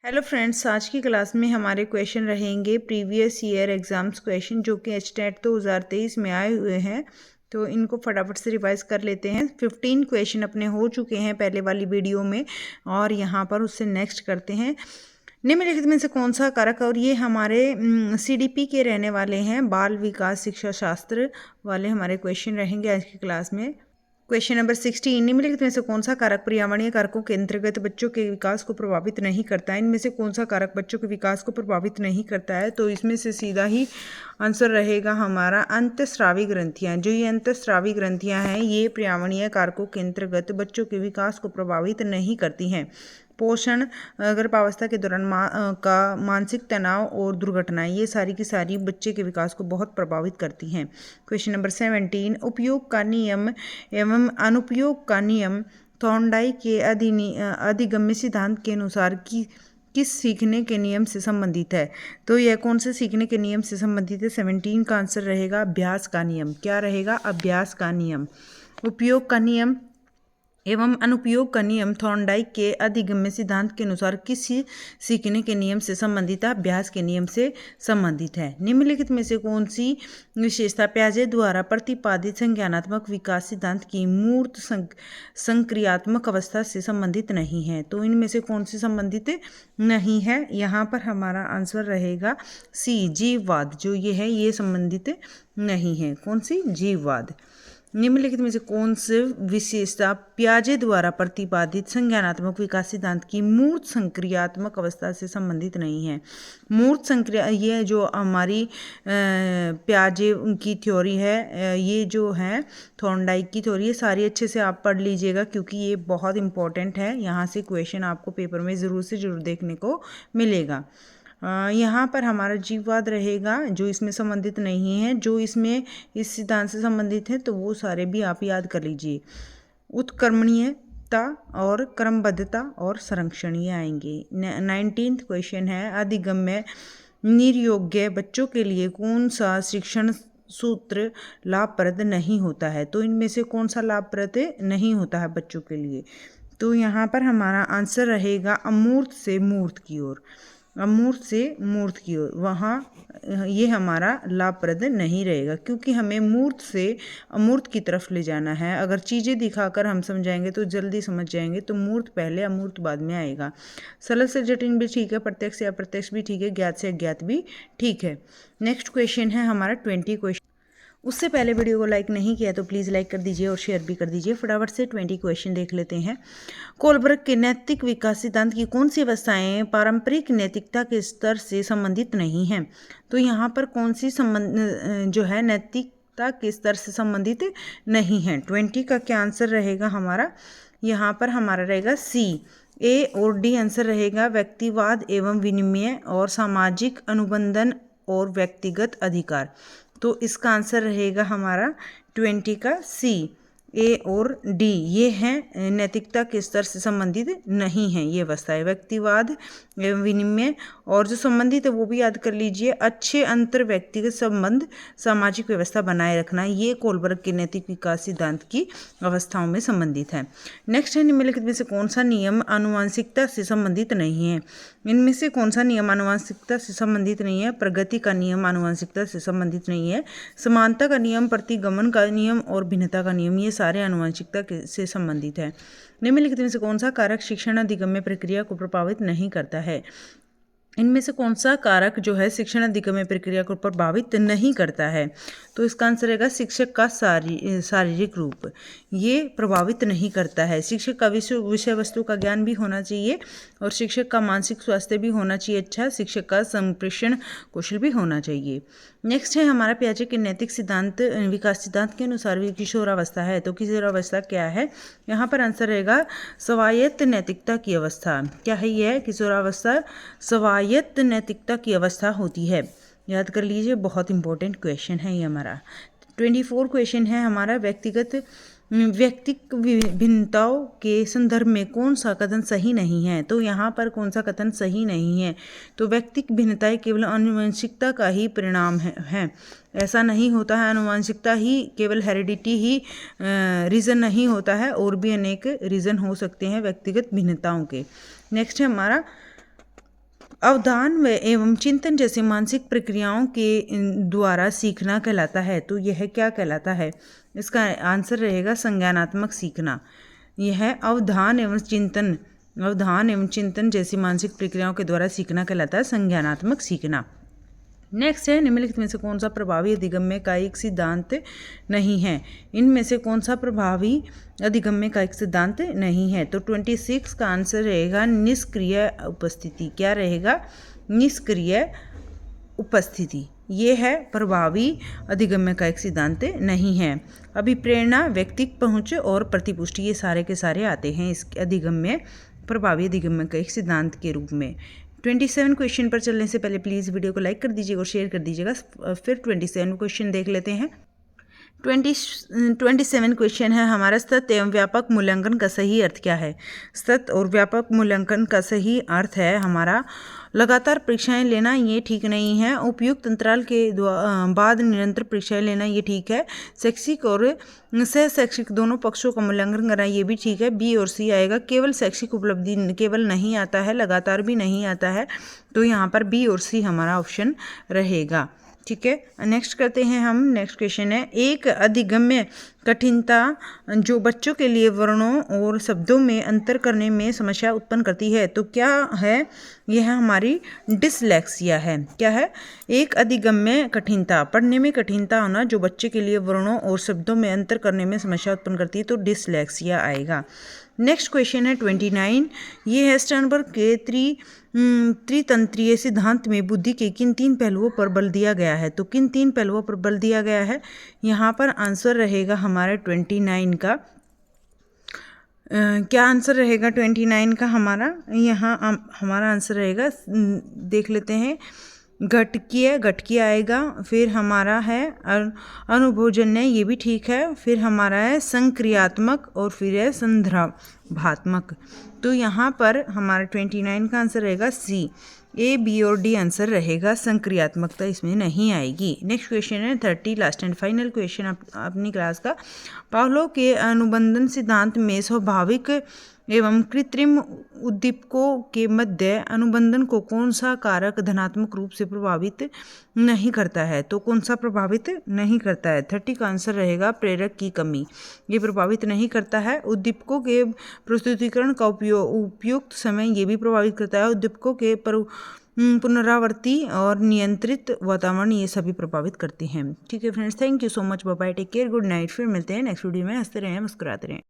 Hello friends, आज की class में हमारे क्वेश्चन रहेंगे प्रीवियस ईयर एग्जाम्स क्वेश्चन जो कि एचटेट 2023 में आए हुए हैं। तो इनको फटाफट से रिवाइज कर लेते हैं। 15 क्वेश्चन अपने हो चुके हैं पहले वाली वीडियो में और यहाँ पर उससे नेक्स्ट करते हैं। निम्नलिखित में से कौन सा कारक, और ये हमारे सीडीपी के रहने वाले हैं, बाल विकास शिक्षा शास्त्र वाले हमारे क्वेश्चन रहेंगे आज की क्लास में। क्वेश्चन नंबर 16, निम्नलिखित में से कौन सा कारक पर्यावरणीय कारकों के अंतर्गत बच्चों के विकास को प्रभावित नहीं करता है? इनमें से कौन सा कारक बच्चों के विकास को प्रभावित नहीं करता है? तो इसमें से सीधा ही आंसर रहेगा हमारा अंतःस्रावी ग्रंथियां। जो ये अंतःस्रावी ग्रंथियां हैं ये पर्यावरणीय कारकों के अंतर्गत बच्चों के विकास को प्रभावित नहीं करती हैं। पोषण, गर्भावस्था के दौरान का मानसिक तनाव और दुर्घटनाएं, ये सारी की सारी बच्चे के विकास को बहुत प्रभावित करती हैं। क्वेश्चन नंबर 17, उपयोग का नियम एवं अनुपयोग का नियम थॉर्नडाइक के अधिगम्य सिद्धांत के अनुसार किस सीखने के नियम से संबंधित है? तो यह कौन से सीखने के नियम से संबंधित है? 17 का आंसर रहेगा अभ्यास का नियम। क्या रहेगा? अभ्यास का नियम। उपयोग का नियम एवं अनुपयोग का नियम थॉर्नडाइक के अधिगम्य सिद्धांत के अनुसार किसी सीखने के नियम से संबंधित है? अभ्यास के नियम से संबंधित है। निम्नलिखित में से कौन सी विशेषता पियाजे द्वारा प्रतिपादित संज्ञानात्मक विकास सिद्धांत की मूर्त संक्रियात्मक अवस्था से संबंधित नहीं है? तो इनमें से कौन सी संबंधित नहीं है? यहाँ पर हमारा आंसर रहेगा सी, जीववाद। जो ये है ये संबंधित नहीं है। कौन सी? जीववाद। निम्नलिखित में से कौन सी विशेषता पियाजे द्वारा प्रतिपादित संज्ञानात्मक विकास सिद्धांत की मूर्त संक्रियात्मक अवस्था से संबंधित नहीं है? मूर्त संक्रिया, ये जो हमारी पियाजे की थ्योरी है, ये जो है थॉर्नडाइक की थ्योरी, ये सारी अच्छे से आप पढ़ लीजिएगा क्योंकि ये बहुत इंपॉर्टेंट है। यहाँ से क्वेश्चन आपको पेपर में ज़रूर से ज़रूर देखने को मिलेगा। यहाँ पर हमारा जीववाद रहेगा जो इसमें संबंधित नहीं है। जो इसमें इस सिद्धांत से संबंधित है तो वो सारे भी आप याद कर लीजिए। उत्क्रमणीयता और क्रमबद्धता और संरक्षण ये आएंगे। 19th क्वेश्चन है, अधिगम्य निर्योग्य बच्चों के लिए कौन सा शिक्षण सूत्र लाभप्रद नहीं होता है? तो इनमें से कौन सा लाभप्रद नहीं होता है बच्चों के लिए? तो यहाँ पर हमारा आंसर रहेगा अमूर्त से मूर्त की ओर। अमूर्त से मूर्त की ओर, वहाँ ये हमारा लाभप्रद नहीं रहेगा क्योंकि हमें मूर्त से अमूर्त की तरफ ले जाना है। अगर चीज़ें दिखाकर हम समझाएंगे तो जल्दी समझ जाएंगे, तो मूर्त पहले अमूर्त बाद में आएगा। सरल से जटिल भी ठीक है, प्रत्यक्ष से अप्रत्यक्ष भी ठीक है, ज्ञात से अज्ञात भी ठीक है। नेक्स्ट क्वेश्चन है हमारा 20 क्वेश्चन। उससे पहले वीडियो को लाइक नहीं किया तो प्लीज़ लाइक कर दीजिए और शेयर भी कर दीजिए। फटाफट से 20 क्वेश्चन देख लेते हैं। कोलबर्ग के नैतिक विकास सिद्धांत की कौन सी अवस्थाएं पारंपरिक नैतिकता के स्तर से संबंधित नहीं हैं? तो यहाँ पर कौन सी संबंध जो है नैतिकता के स्तर से संबंधित नहीं है? 20 का क्या आंसर रहेगा हमारा? यहाँ पर हमारा रहेगा सी, ए और डी आंसर रहेगा। व्यक्तिवाद एवं विनिमय और सामाजिक अनुबंधन और व्यक्तिगत अधिकार। तो इसका आंसर रहेगा हमारा 20 का सी, ए और डी। ये हैं नैतिकता के स्तर से संबंधित नहीं हैं ये अवस्थाएं। व्यक्तिवाद एवं विनिमय और जो संबंधित है वो भी याद कर लीजिए। अच्छे अंतर व्यक्तिगत संबंध, सामाजिक व्यवस्था बनाए रखना, ये कोलबर्ग के नैतिक विकास सिद्धांत की अवस्थाओं में संबंधित है। नेक्स्ट है, निम्नलिखित में से कौन सा नियम आनुवंशिकता से संबंधित नहीं है? इनमें से कौन सा नियम आनुवंशिकता से संबंधित नहीं है? प्रगति का नियम आनुवंशिकता से संबंधित नहीं है। समानता का नियम, प्रतिगमन का नियम और भिन्नता का नियम, ये सारे आनुवंशिकता से संबंधित है। निम्नलिखित में से कौन सा कारक शिक्षण अधिगम्य प्रक्रिया को प्रभावित नहीं करता है? इनमें से कौन सा कारक जो है शिक्षण अधिगम्य प्रक्रिया को प्रभावित नहीं करता है? तो इसका आंसर रहेगा शिक्षक का शारीरिक रूप, ये प्रभावित नहीं करता है। शिक्षक का विषय वस्तु का ज्ञान भी होना चाहिए और शिक्षक का मानसिक स्वास्थ्य भी होना चाहिए अच्छा, शिक्षक का संप्रेषण कौशल भी होना चाहिए। नेक्स्ट है हमारा पियाजे के नैतिक सिद्धांत विकास सिद्धांत के अनुसार किशोरावस्था है। तो किशोरावस्था क्या है? यहाँ पर आंसर रहेगा स्वायत्त नैतिकता की अवस्था। क्या है यह? किशोरावस्था स्वायत्त नैतिकता की अवस्था होती है। याद कर लीजिए, बहुत इंपॉर्टेंट क्वेश्चन है ये हमारा। 24 क्वेश्चन है हमारा, व्यक्तिक भिन्नताओं के संदर्भ में कौन सा कथन सही नहीं है? तो यहाँ पर कौन सा कथन सही नहीं है? तो व्यक्तिक भिन्नताएं केवल आनुवंशिकता का ही परिणाम है। ऐसा नहीं होता है। आनुवंशिकता ही, केवल हेरिडिटी ही रीज़न नहीं होता है, और भी अनेक रीज़न हो सकते हैं व्यक्तिगत भिन्नताओं के। नेक्स्ट है हमारा अवधान व एवं चिंतन जैसे मानसिक प्रक्रियाओं के द्वारा सीखना कहलाता है। तो यह क्या कहलाता है? इसका आंसर रहेगा संज्ञानात्मक सीखना। यह अवधान एवं चिंतन जैसी मानसिक प्रक्रियाओं के द्वारा सीखना कहलाता है संज्ञानात्मक सीखना। नेक्स्ट है, निम्नलिखित में से कौन सा प्रभावी अधिगम्य का एक सिद्धांत नहीं है? इनमें से कौन सा प्रभावी अधिगम्य का एक सिद्धांत नहीं है? तो 26 का आंसर रहेगा निष्क्रिय उपस्थिति। क्या रहेगा? निष्क्रिय उपस्थिति। ये है प्रभावी अधिगम्य का एक सिद्धांत नहीं है। अभिप्रेरणा, व्यक्तिक पहुँच और प्रतिपुष्टि, ये सारे के सारे आते हैं इस प्रभावी अधिगम्य का एक सिद्धांत के रूप में। 27 क्वेश्चन पर चलने से पहले प्लीज़ वीडियो को लाइक कर दीजिएगा और शेयर कर दीजिएगा। फिर 27 क्वेश्चन देख लेते हैं। 27 क्वेश्चन है हमारा, सतत एवं व्यापक मूल्यांकन का सही अर्थ क्या है? सतत और व्यापक मूल्यांकन का सही अर्थ है हमारा लगातार परीक्षाएं लेना, ये ठीक नहीं है। उपयुक्त अंतराल के बाद निरंतर परीक्षाएं लेना, ये ठीक है। शैक्षिक और सह शैक्षिक दोनों पक्षों का मूल्यांकन करना, ये भी ठीक है। बी और सी आएगा। केवल शैक्षिक उपलब्धि केवल नहीं आता है, लगातार भी नहीं आता है, तो यहाँ पर बी और सी हमारा ऑप्शन रहेगा। ठीक है, नेक्स्ट करते हैं हम। नेक्स्ट क्वेश्चन है, एक अधिगम्य कठिनता जो बच्चों के लिए वर्णों और शब्दों में अंतर करने में समस्या उत्पन्न करती है, तो क्या है? यह हमारी डिसलेक्सिया है। क्या है? एक अधिगम्य कठिनता, पढ़ने में कठिनता होना जो बच्चे के लिए वर्णों और शब्दों में अंतर करने में समस्या उत्पन्न करती है, तो डिसलेक्सिया आएगा। नेक्स्ट क्वेश्चन है 29। ये है स्टर्नबर्ग के त्रितंत्रीय सिद्धांत में बुद्धि के किन 3 पहलुओं पर बल दिया गया है? तो किन 3 पहलुओं पर बल दिया गया है? यहाँ पर आंसर रहेगा हमारे 29 का। क्या आंसर रहेगा 29 का हमारा? यहाँ हमारा आंसर रहेगा, देख लेते हैं, घटकीय आएगा। फिर हमारा है अनुभवजन्य, ये भी ठीक है। फिर हमारा है संक्रियात्मक और फिर है संदर्भात्मक। तो यहाँ पर हमारा 29 का आंसर रहेगा सी। ए, बी और डी आंसर रहेगा। संक्रियात्मकता इसमें नहीं आएगी। नेक्स्ट क्वेश्चन है 30, लास्ट एंड फाइनल क्वेश्चन अपनी क्लास का। पावलोव के अनुबंधन सिद्धांत में स्वाभाविक एवं कृत्रिम उद्दीपकों के मध्य अनुबंधन को कौन सा कारक धनात्मक रूप से प्रभावित नहीं करता है? तो कौन सा प्रभावित नहीं करता है? 30 का आंसर रहेगा प्रेरक की कमी। ये प्रभावित नहीं करता है। उद्दीपकों के प्रस्तुतिकरण का उपयुक्त समय, ये भी प्रभावित करता है। उद्दीपकों के पुनरावृत्ति और नियंत्रित वातावरण, ये सभी प्रभावित करते हैं। ठीक है friends, thank you so much, bye bye, take care, good night. फिर मिलते हैं नेक्स्ट वीडियो में। हंसते रहें, मुस्कुराते रहें।